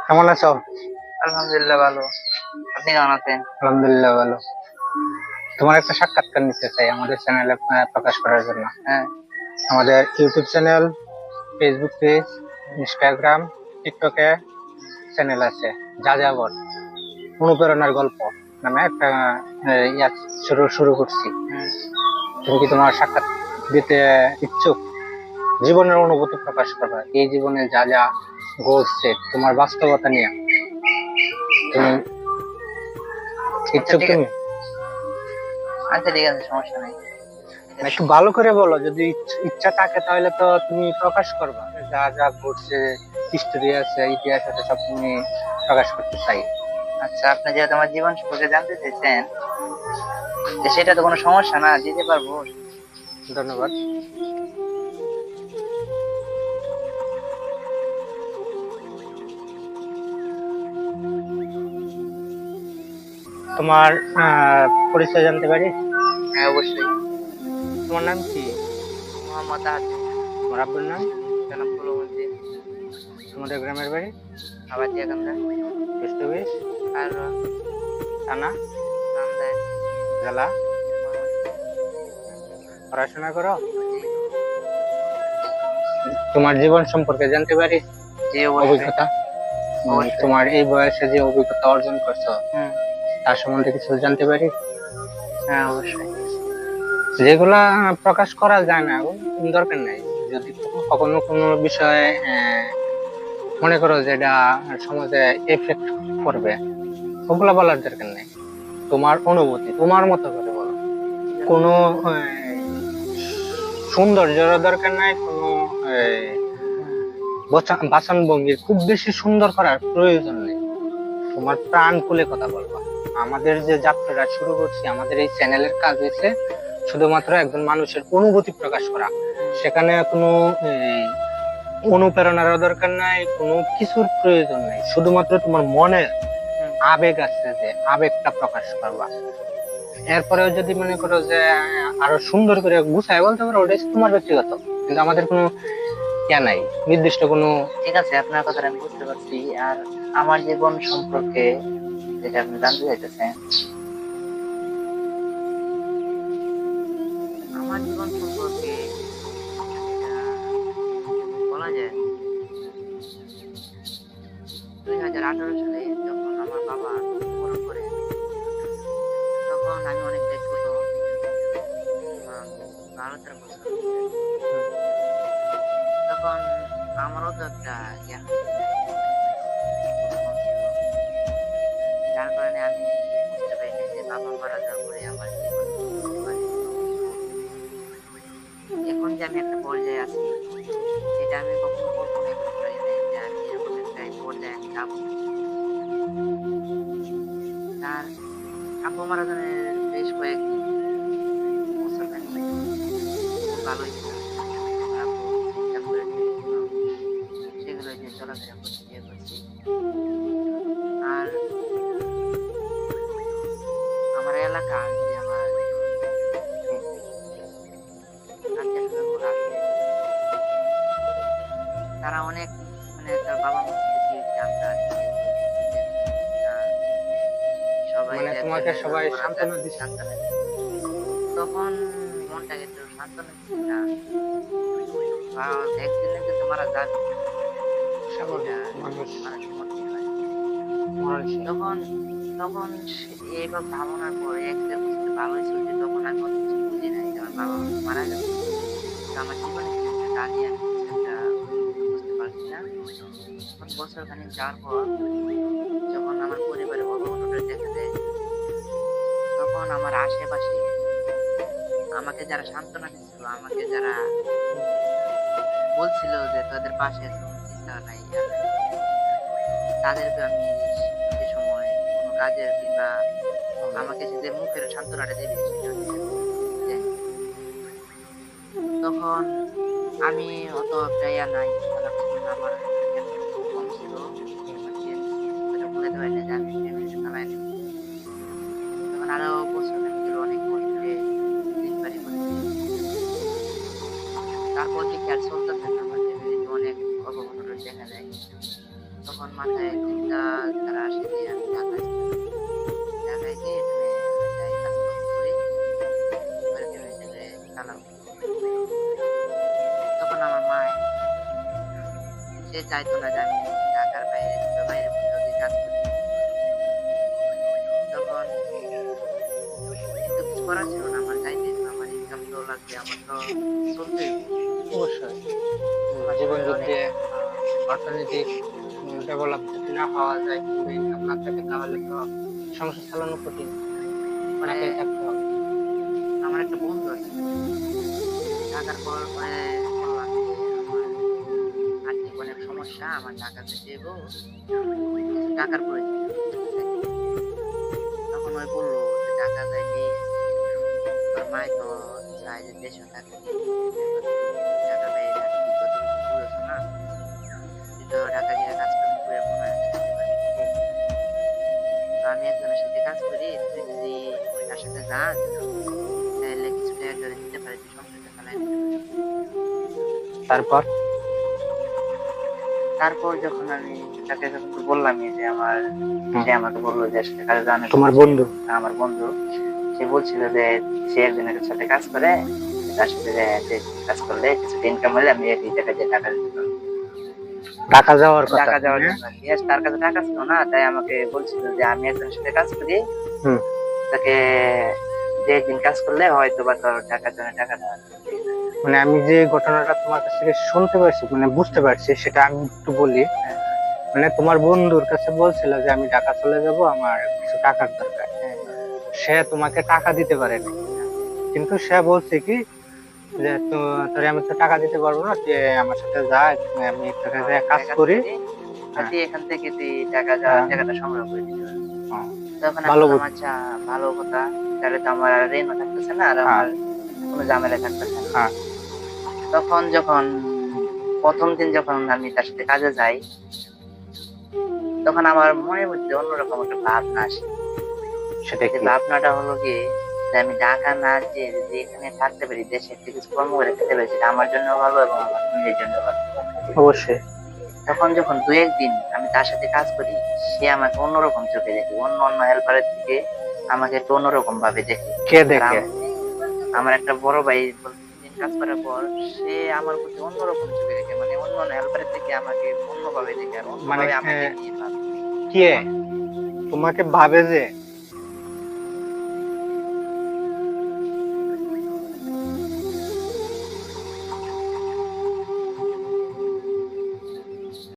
কেমন আছো? আলহামদুলিল্লাহ ভালো। আপনি কেমন আছেন? আলহামদুলিল্লাহ ভালো। তোমার একটা সাক্ষাৎকার নিতে চাই আমাদের চ্যানেলে প্রকাশ করার জন্য। হ্যাঁ। আমাদের YouTube channel, Facebook page, Instagram, টিকটকে চ্যানেল আছে। যাযাবর অনুপ্রেরণার গল্প নামে একটা ইয়া শুরু করছি। তুমি কি তোমার সাক্ষাৎ দিতে ইচ্ছুক? জীবনের অনুভূতি প্রকাশ করবা, এই জীবনে যা যা ঘটছে তোমার বাস্তবতা নিয়ে তুমি আচ্ছা ইচ্ছুক ঠিক তুমি? আছে। আচ্ছা ঠিক আছে, সমস্যা নাই। একটু ভালো করে বলো, যদি ইচ্ছা থাকে তাহলে তো তুমি প্রকাশ করবা, যা যা ঘটছে, হিস্টোরি আছে, ইতিহাস আছে, সব তুমি প্রকাশ করতে চাই। আচ্ছা, আপনি যেহেতু আমার জীবন সম্পর্কে জানতে চাইছেন, সেটা তো কোনো সমস্যা না, দিতে পারবো। ধন্যবাদ। তোমার পরিচয় জানতে পারি? হ্যাঁ, অবশ্যই। তোমার নাম কি? মোহাম্মদ আহাদ। তোমার আব্বুর নাম? জনাব কলমউদ্দিন। তোমাদের গ্রামের বাড়ি? আবাদিয়া কান্দা। Post office? আর থানা? নান্দায়। জেলা? পড়াশোনা করো? জি। তোমার জীবন সম্পর্কে জানতে পারি? জি অবশ্যই। অভিজ্ঞতা, অবশ্যই। তোমার এই বয়সে যে অভিজ্ঞতা অর্জন করছো তার সম্বন্ধে কিছু জানতে পারি? হ্যাঁ অবশ্যই। যেগুলা প্রকাশ করা যায় না, দরকার নাই। যদি কখনো কোনো বিষয়ে মনে করো যে এটা সমাজে এফেক্ট করবে, ওগুলা বলার দরকার নেই। তোমার অনুভূতি তোমার মতো করে বলো। কোনো সৌন্দর্যের দরকার নাই, কোনো বাচন ভঙ্গির খুব বেশি সুন্দর করার প্রয়োজন নেই। তোমার প্রাণ খুলে কথা বলবা। আমাদের যে যাত্রাটা শুরু করছি, আমাদের এই চ্যানেলের কাজ হয়েছে শুধুমাত্র একজন মানুষের অনুভূতি প্রকাশ করা। সেখানে কোনো অনুপ্রেরণার দরকার নাই, কোনো কিছুর প্রয়োজন নাই। শুধুমাত্র তোমার মনে আবেগ আছে, যে আবেগটা প্রকাশ করবা। এরপরেও যদি মনে করো যে আরো সুন্দর করে গুছায় বলতে পারো, ওটা তোমার ব্যক্তিগত, কিন্তু আমাদের কোনো ইয়া নাই, নির্দিষ্ট কোনো। ঠিক আছে, আপনার কথাটা আমি বুঝতে পারছি। আর আমার জীবন সম্পর্কে যেটা আপনি জানতে চাইতেছেন, আমার জীবন সম্পর্কে যেটা বলা যায়, 2018 সালে যখন আমার বাবা মৃত্যুবরণ করে, তখন আমি অনেকটাই ছোট, 12-13 বছর। তখন আমারও তো একটা জ্ঞান ছিল, যার কারণে আমি বুঝতে পারিনি যে বাবা মারা যাওয়ার পরে আমার জীবন কি হতে পারে। এখন যে আমি একটা পর্যায়ে আছি, এটা আমি কখনো কল্পনাই করতে পারি না যে আমি এরকম একটা পর্যায়ে আমি যাবো। তার আব্বু মারা যাওয়ার বেশ কয়েক বছর খানিক খুব ভালোই ছিল। আমার আব্বু চিন্তা করে রেখেছিল, সেগুলো যে চলাফেরা করছি, ইয়ে করছি। আর আমার এলাকা যে আমার আত্মীয় স্বজনগুলো আছে, তারা অনেক তার বাবা মার প্রতি জানতে আসে যে, সবাই মানে দেখে তোমাকে যে সবাই মারা সান্ত্বনা যাচ্ছে, দিচ্ছে? সান্ত্বনা দিচ্ছে। তখন মনটাকে একটু সান্ত্বনা দিচ্ছে না, একদিন না একদিন তো মারা যাবে, স্বাভাবিক, এটা মানুষ মানুষের মধ্যে হয়। মরণশীল। তখন তখন এইবার ভাবনার পরে 1-1.5 বছর ভালোই চলছে, তখন আমি অত কিছু বুঝি নাই যে আমার বাবা মারা গেছে। তো আমার জীবনে কি হচ্ছে তা নিয়ে আমি কিছু একটা বুঝতে পারছি না। তখন বছর খানিক যাওয়ার পর যখন আমার পরিবারের অবনতিটা দেখা দেয়, তখন আমার আশেপাশে আমাকে যারা সান্ত্বনা দিচ্ছিল, আমাকে যারা বলছিল যে তোদের পাশে আছি, কোনো চিন্তা নাই, ইয়া নাই, তাদেরকে আমি সে সময় কোনো কাজের কিংবা আমাকে যে মুখের সান্ত্বনাটা দেবে সেটা আমি দেয়নি। তখন আমি অত একটা ইয়া নাই, আমার জ্ঞান খুব কম ছিল, আমার ফ্রেন্ডস এটা বোঝাতে পারি না যে আমি ফ্যামিলিতে চালাই নেব। তখন আরো বছর খানিক গেল, অনেক কষ্টে দিন পারি করেছি। তারপর দেখি আর চলতেছে না, আমার ফ্যামিলিতে অনেক অবনতি দেখা যায়। তখন মাথায় চিন্তা ধারা আসে যে আমি ঢাকায় চলে যাবো। ঢাকায় গিয়ে এখানে যাই কাজকর্ম করি, এবার এখানে চালাবো। তখন আমার মা সে চাইতো না যে আমি ঢাকার বাইরে কিংবা বাইরে কোথাও গিয়ে কাজ করি। তখন কিন্তু কিছু করার ছিল না, আমার যাইতে হতো, আমার ইনকাম তো লাগবে, আমার তো চলতেই হবে। অবশ্যই আমার জীবন শরীরে যদি অনেক অর্থনৈতিক ডেভেলপ যদি না হওয়া যায় কিংবা ইনকাম না থাকে তাহলে তো সংসার চালানো কঠিন, মানে নাকে থাকতে হবে। আমার একটা বন্ধু আছে, ঢাকার পর বললাম যে আমার আর্থিক অনেক সমস্যা, আমার ঢাকা যেতে হইব, কিছু টাকার প্রয়োজন। তখন ওই বললো যে ঢাকা যাইতে তোর মাই তো চায় যে দেশে থাকতে, এখন তুই ঢাকা বাইরে থাকবি, যতটুকু বুঝেছ না, তুই তো ঢাকা গিয়ে কাজ কাম করে মনে হয় থাকতে পারবি। তো আমি একজনের সাথে কাজ করি, তুই যদি তার সাথে যাস তাহলে কিছু টাকা করে দিতে পারি, তুই সংসারটা চালাই নিতে পারবি। তারপর তারপর যখন আমি তাকে যখন তো বললামই যে আমার, সে আমাকে বললো যে আসলে কাজে জানে তোমার বন্ধু আমার বন্ধু, সে বলছিল যে সে একজনের সাথে কাজ করে, তার সাথে যে কাজ করলে কিছু ইনকাম হলে আমি এই জায়গায় যে টাকা দিতে পারবো। ঢাকা যাওয়ার কথা, টাকা যাওয়ার হ্যাঁ? জন্য আর কি। তার কাছে টাকা ছিল না, তাই আমাকে বলছিল যে আমি একজনের সাথে কাজ করি, হুম। তাকে যে একদিন কাজ করলে হয়তো বা তোর টাকার জন্য টাকা দেওয়া যাবে। মানে আমি যে ঘটনাটা তোমার কাছ থেকে শুনতে পারছি, মানে বুঝতে পারছি, সেটা আমি একটু বলি। হ্যাঁ, মানে তোমার বন্ধুর কাছে বলছিল যে আমি ঢাকা চলে যাব, আমার কিছু টাকার দরকার। হ্যাঁ, সে তোমাকে টাকা দিতে পারে না, কিন্তু সে বলছে কি যে তো তোরে আমি তো টাকা দিতে পারবো না, তুই আমার সাথে যা, আমি একটা জায়গায় কাজ কাজ করি। করি, আর হ্যাঁ, তুই এখান থেকে তুই টাকা হ্যাঁ, টাকাটা সংগ্রহ করে দিতে পারবি। হ্যাঁ, তখন আমি ভালো বললাম বুদ্ধি। আচ্ছা, ভালো কথা, তাহলে তো আমার আর ঋণও থাকতেছে না, আর হ্যাঁ, আমার কোনো ঝামেলা থাকতেছে না। হ্যাঁ, তখন যখন প্রথম দিন যখন আমি তার সাথে কাজে যাই, তখন আমার মনের মধ্যে অন্যরকম একটা ভাবনা আসে। সেটা যে কি? ভাবনাটা হলো কি, যে আমি ঢাকা না যেয়ে যদি এখানে থাকতে পারি, দেশে একটা কিছু কর্ম করে খেতে পারি, সেটা আমার জন্য ভালো এবং আমার ফ্যামিলির জন্য ভালো। অবশ্যই। তখন যখন দু একদিন আমি তার সাথে কাজ করি, সে আমাকে অন্যরকম চোখে দেখে, অন্য অন্য হেল্পারের থেকে আমাকে একটু অন্যরকম ভাবে দেখে। কে আর দেখে? আমার একটা বড় ভাই দিন কাজ করার পর সে আমার প্রতি অন্যরকম চোখে দেখে, মানে অন্য অন্য হেল্পারের থেকে আমাকে অন্যভাবে দেখে, আর মানে অন্যভাবে আমাকে নিয়ে ভাবে। কে তোমাকে ভাবে যে